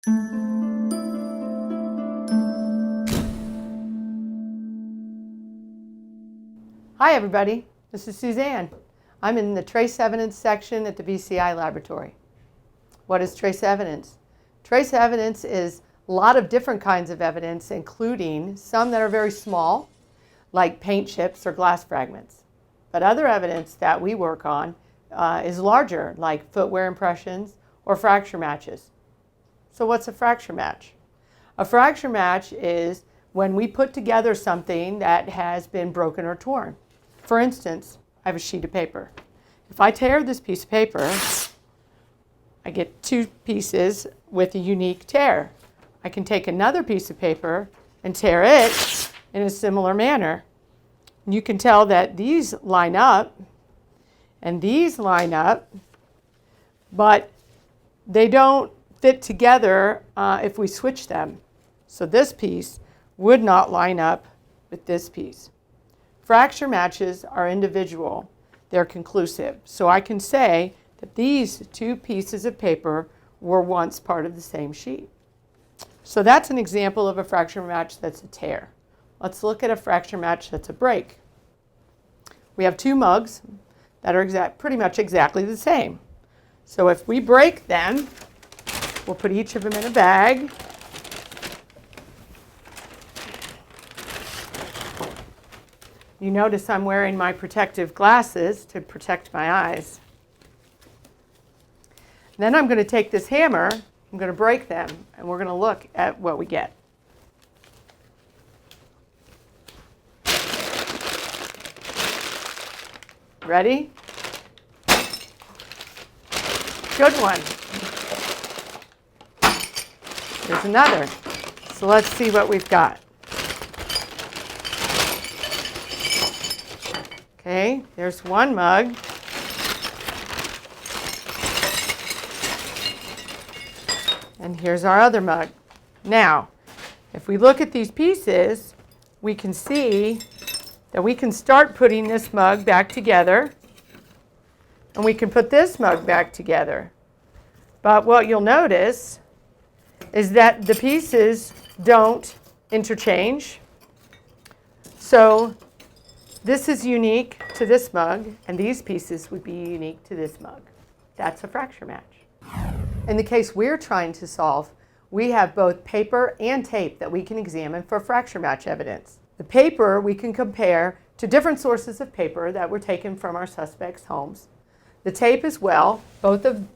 Hi everybody, this is Suzanne. I'm in the trace evidence section at the BCI laboratory. What is trace evidence? Trace evidence is a lot of different kinds of evidence, including some that are very small, like paint chips or glass fragments. But other evidence that we work on is larger, like footwear impressions or fracture matches. So what's a fracture match? A fracture match is when we put together something that has been broken or torn. For instance, I have a sheet of paper. If I tear this piece of paper, I get two pieces with a unique tear. I can take another piece of paper and tear it in a similar manner. You can tell that these line up and these line up, but they don't fit together if we switch them. So this piece would not line up with this piece. Fracture matches are individual. They're conclusive. So I can say that these two pieces of paper were once part of the same sheet. So that's an example of a fracture match that's a tear. Let's look at a fracture match that's a break. We have two mugs that are pretty much exactly the same. So if we break them, we'll put each of them in a bag. You notice I'm wearing my protective glasses to protect my eyes. Then I'm going to take this hammer, I'm going to break them, and we're going to look at what we get. Ready? Good one. There's another. So let's see what we've got. Okay, there's one mug. And here's our other mug. Now, if we look at these pieces, we can see that we can start putting this mug back together, and we can put this mug back together. But what you'll notice is that the pieces don't interchange. So this is unique to this mug, and these pieces would be unique to this mug. That's a fracture match. In the case we're trying to solve, we have both paper and tape that we can examine for fracture match evidence. The paper we can compare to different sources of paper that were taken from our suspects' homes. The tape as well. Both of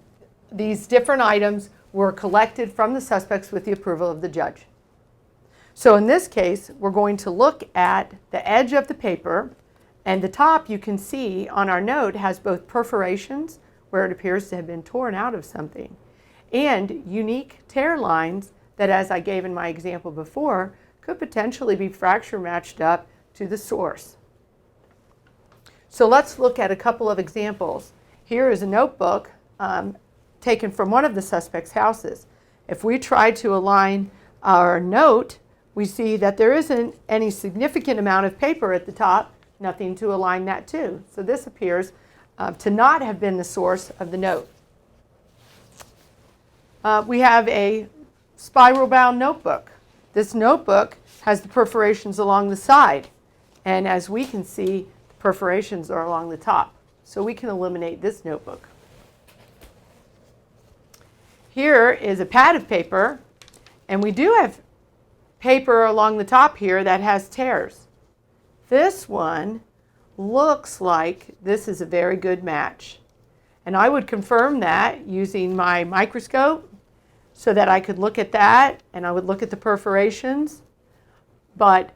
these different items were collected from the suspects with the approval of the judge. So in this case, we're going to look at the edge of the paper, and the top, you can see on our note, has both perforations where it appears to have been torn out of something, and unique tear lines that, as I gave in my example before, could potentially be fracture matched up to the source. So let's look at a couple of examples. Here is a notebook taken from one of the suspects' houses. If we try to align our note, we see that there isn't any significant amount of paper at the top, nothing to align that to. So this appears to not have been the source of the note. We have a spiral-bound notebook. This notebook has the perforations along the side, and as we can see, the perforations are along the top. So we can eliminate this notebook. Here is a pad of paper, and we do have paper along the top here that has tears. This one looks like this is a very good match. And I would confirm that using my microscope so that I could look at that and I would look at the perforations. But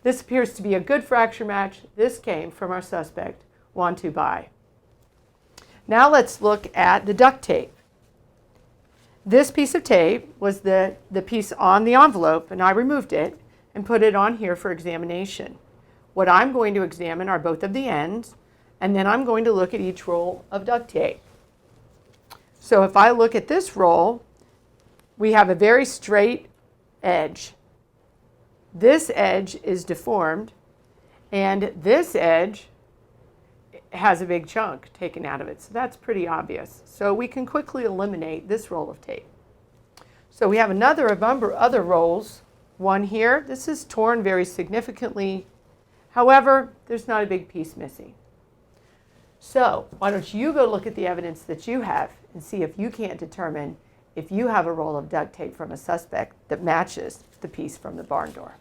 this appears to be a good fracture match. This came from our suspect, Juan Tubay. Now let's look at the duct tape. This piece of tape was the piece on the envelope, and I removed it and put it on here for examination. What I'm going to examine are both of the ends, and then I'm going to look at each roll of duct tape. So if I look at this roll, we have a very straight edge. This edge is deformed, and this edge has a big chunk taken out of it. So that's pretty obvious. So we can quickly eliminate this roll of tape. So we have another of other rolls. One here, this is torn very significantly. However, there's not a big piece missing. So why don't you go look at the evidence that you have and see if you can't determine if you have a roll of duct tape from a suspect that matches the piece from the barn door.